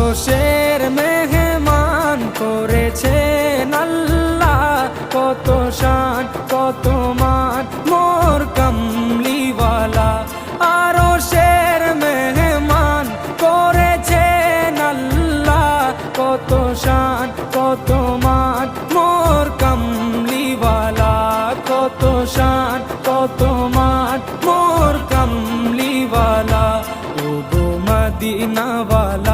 আরশের মেহমান করেছেন আল্লাহ, কত শান কত মান মোর কামলিওয়ালা। আরশের মেহমান করেছেন আল্লাহ, কত শান কত মান মোর কামলিওয়ালা, কত শান কত মান মোর কামলিওয়ালা। ও গো মদিনাওয়ালা